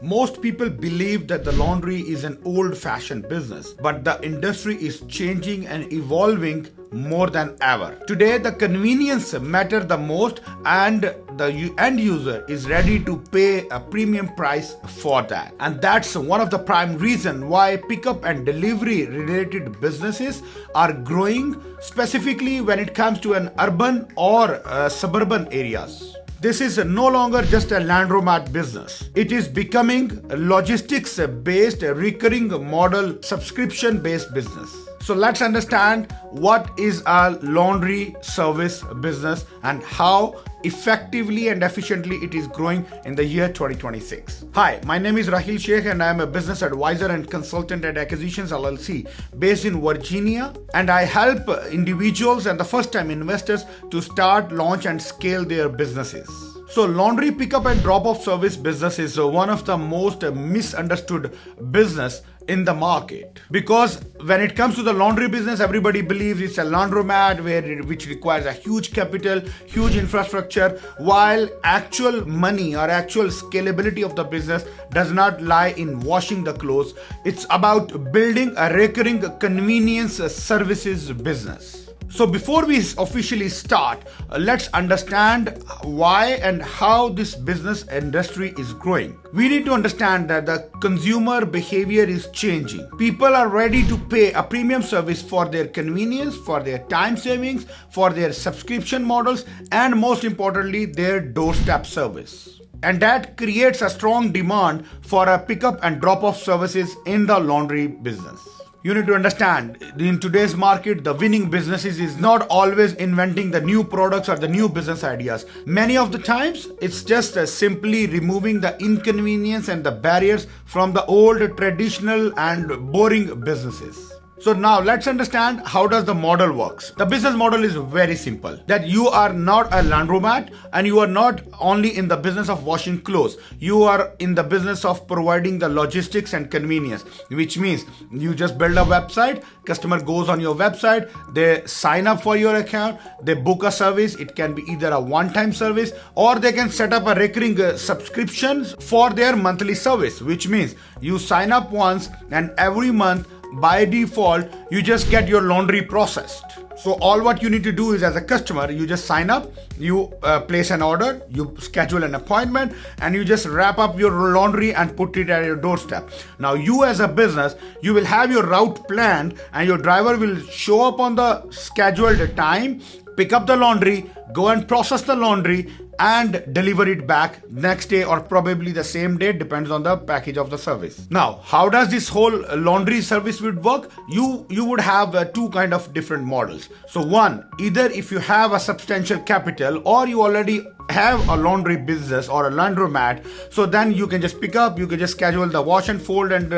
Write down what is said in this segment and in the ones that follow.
Most people believe that the laundry is an old-fashioned business, but the industry is changing and evolving more than ever. Today, the convenience matters the most, and the end user is ready to pay a premium price for that. And that's one of the prime reasons why pickup and delivery related businesses are growing, specifically when it comes to an urban or suburban areas. This is no longer just a Laundromat business. It is becoming a logistics-based, recurring model, subscription-based business. So let's understand what is a laundry service business and how effectively and efficiently it is growing in the year 2026. Hi, my name is Rahil Sheikh and I am a business advisor and consultant at Acquisitions LLC based in Virginia, and I help individuals and the first-time investors to start, launch and scale their businesses. So laundry pickup and drop-off service business is one of the most misunderstood business in the market, because when it comes to the laundry business, everybody believes it's a laundromat which requires a huge capital, huge infrastructure, while actual money or actual scalability of the business does not lie in washing the clothes. It's about building a recurring convenience services business. So before we officially start, let's understand why and how this business industry is growing. We need to understand that the consumer behavior is changing. People are ready to pay a premium service for their convenience, for their time savings, for their subscription models, and most importantly, their doorstep service. And that creates a strong demand for a pickup and drop-off services in the laundry business. You need to understand, in today's market, the winning businesses is not always inventing the new products or the new business ideas. Many of the times, it's just simply removing the inconvenience and the barriers from the old, traditional and boring businesses. So now let's understand how does the model works. The business model is very simple, that you are not a laundromat and you are not only in the business of washing clothes. You are in the business of providing the logistics and convenience, which means you just build a website, customer goes on your website, they sign up for your account, they book a service. It can be either a one-time service or they can set up a recurring subscription for their monthly service, which means you sign up once and every month by default, you just get your laundry processed. So all what you need to do is, as a customer, you just sign up, you place an order, you schedule an appointment, and you just wrap up your laundry and put it at your doorstep. Now you as a business, you will have your route planned and your driver will show up on the scheduled time, pick up the laundry, go and process the laundry and deliver it back next day or probably the same day, depends on the package of the service. Now, how does this whole laundry service would work? You would have two kind of different models. So one, either if you have a substantial capital or you already have a laundry business or a laundromat, so then you can just pick up, you can just schedule the wash and fold and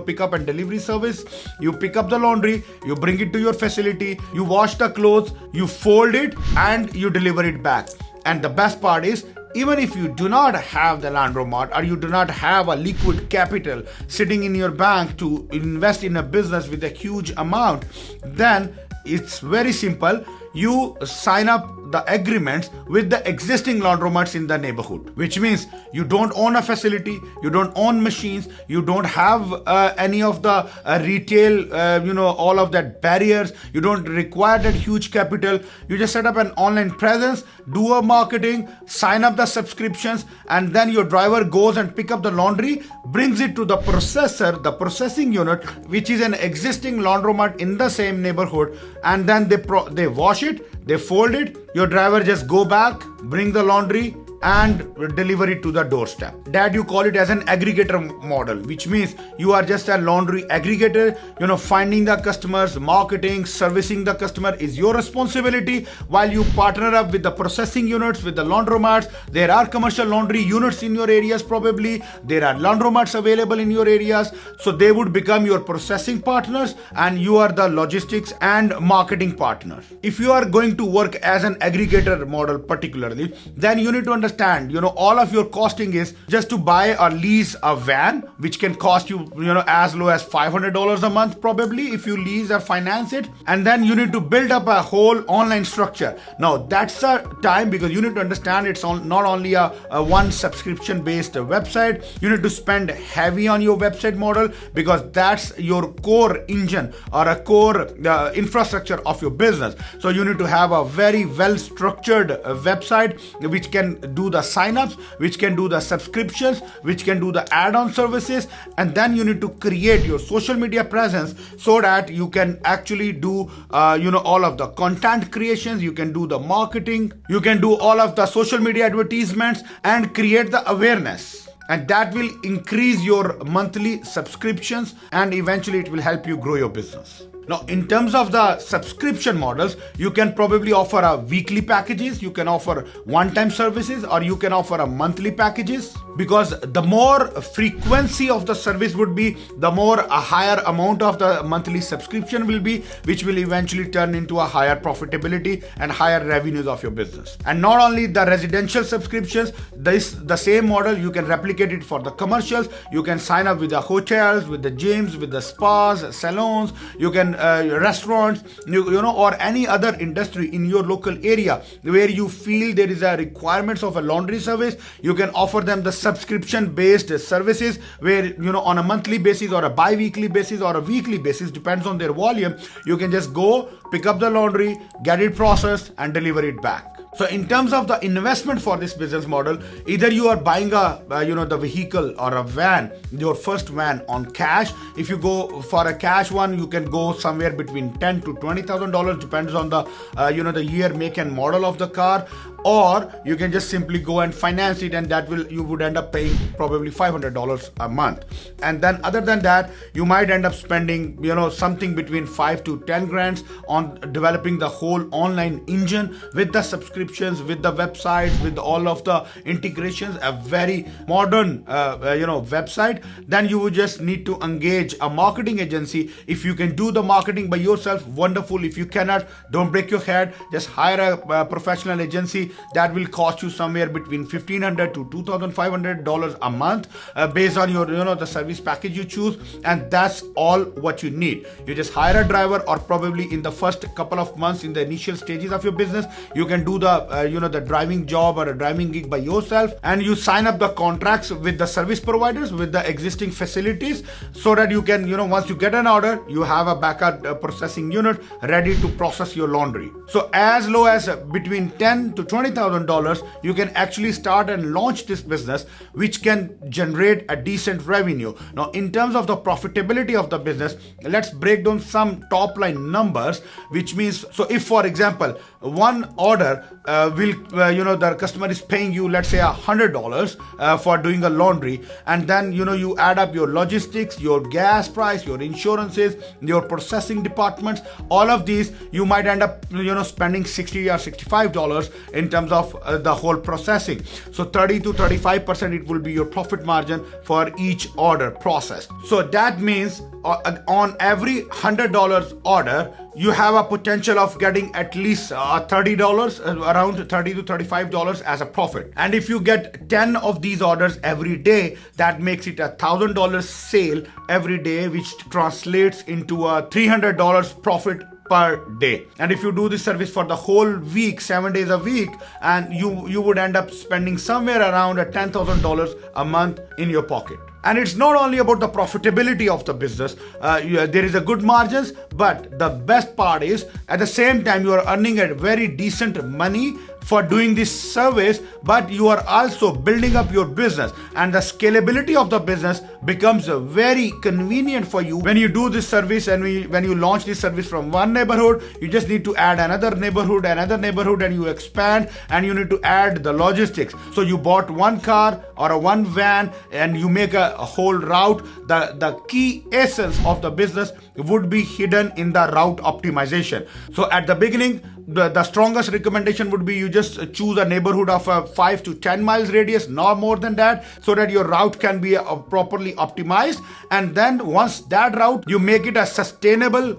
pick up and delivery service. You pick up the laundry, you bring it to your facility, you wash the clothes, you fold it and you deliver it back. And the best part is, even if you do not have the laundromat or you do not have a liquid capital sitting in your bank to invest in a business with a huge amount, then it's very simple. You sign up the agreements with the existing laundromats in the neighborhood, which means you don't own a facility, you don't own machines, you don't have any of the retail, all of that barriers. You don't require that huge capital. You just set up an online presence, do a marketing, sign up the subscriptions, and then your driver goes and pick up the laundry, brings it to the processor, the processing unit, which is an existing laundromat in the same neighborhood, and then they wash it, they fold it, your driver just go back, bring the laundry and deliver it to the doorstep. That you call it as an aggregator model, which means you are just a laundry aggregator. Finding the customers, marketing, servicing the customer is your responsibility, while you partner up with the processing units, with the laundromats. There are commercial laundry units in your areas, probably there are laundromats available in your areas, so they would become your processing partners and you are the logistics and marketing partner. If you are going to work as an aggregator model particularly, then you need to understand understand, all of your costing is just to buy or lease a van, which can cost you, as low as $500 a month, probably, if you lease or finance it. And then you need to build up a whole online structure. Now that's a time, because you need to understand it's not only a one subscription based website. You need to spend heavy on your website model, because that's your core engine or a core infrastructure of your business. So you need to have a very well structured website which can do the signups, which can do the subscriptions, which can do the add-on services. And then you need to create your social media presence so that you can actually do all of the content creations, you can do the marketing, you can do all of the social media advertisements and create the awareness. And that will increase your monthly subscriptions, and eventually it will help you grow your business. Now, in terms of the subscription models, you can probably offer a weekly packages, you can offer one-time services, or you can offer a monthly packages, because the more frequency of the service would be, the more a higher amount of the monthly subscription will be, which will eventually turn into a higher profitability and higher revenues of your business. And not only the residential subscriptions, the same model, you can replicate it for the commercials. You can sign up with the hotels, with the gyms, with the spas, salons, you can restaurants, or any other industry in your local area where you feel there is a requirements of a laundry service. You can offer them the subscription based services where, on a monthly basis or a bi-weekly basis or a weekly basis, depends on their volume, you can just go pick up the laundry, get it processed and deliver it back. So in terms of the investment for this business model, either you are buying the vehicle or a van, your first van, on cash. If you go for a cash one, you can go somewhere between $10,000 to $20,000, depends on the the year, make and model of the car. Or you can just simply go and finance it, and you would end up paying probably $500 a month. And then other than that, you might end up spending something between 5 to 10 grand on developing the whole online engine with the subscriptions, with the website, with all of the integrations, a very modern website. Then you would just need to engage a marketing agency. If you can do the marketing by yourself, wonderful. If you cannot, don't break your head, just hire a professional agency. That will cost you somewhere between $1,500 to $2,500 a month, based on your the service package you choose. And that's all what you need. You just hire a driver, or probably in the first couple of months, in the initial stages of your business, you can do the the driving job or a driving gig by yourself, and you sign up the contracts with the service providers, with the existing facilities, so that you can once you get an order, you have a backup processing unit ready to process your laundry. So as low as between $10,000 to $20,000, you can actually start and launch this business, which can generate a decent revenue. Now, in terms of the profitability of the business, let's break down some top line numbers, which means, so if for example, one order the customer is paying you, let's say $100 for doing a laundry, and then you add up your logistics, your gas price, your insurances, your processing departments, all of these, you might end up spending $60 or $65 in terms of the whole processing. So 30 to 35% it will be your profit margin for each order processed. So that means on every $100 order, you have a potential of getting at least $30, around $30 to $35 as a profit. And if you get 10 of these orders every day, that makes it $1,000 sale every day, which translates into a $300 profit per day. And if you do this service for the whole week, 7 days a week, and you would end up spending somewhere around $10,000 a month in your pocket. And it's not only about the profitability of the business. There is a good margins, but the best part is at the same time you are earning a very decent money for doing this service, but you are also building up your business, and the scalability of the business becomes very convenient for you when you do this service. And when you launch this service from one neighborhood, you just need to add another neighborhood, and you expand, and you need to add the logistics. So you bought one car or one van, and you make a whole route. The key essence of the business would be hidden in the route optimization. So at the beginning, the strongest recommendation would be you just choose a neighborhood of 5 to 10 miles radius, not more than that, so that your route can be properly optimized. And then once that route, you make it a sustainable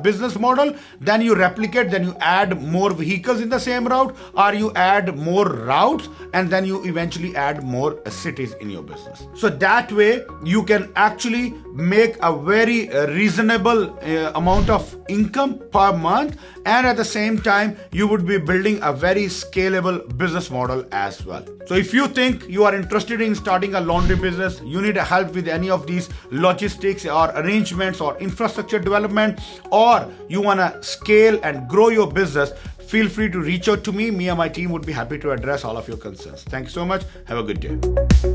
business model, then you replicate, then you add more vehicles in the same route, or you add more routes, and then you eventually add more cities in your business. So that way you can actually make a very reasonable amount of income per month, and at the same time you would be building a very scalable business model as well. So if you think you are interested in starting a laundry business, you need help with any of these logistics or arrangements or infrastructure development, or you want to scale and grow your business, feel free to reach out to me. Me and my team would be happy to address all of your concerns. Thank you so much. Have a good day.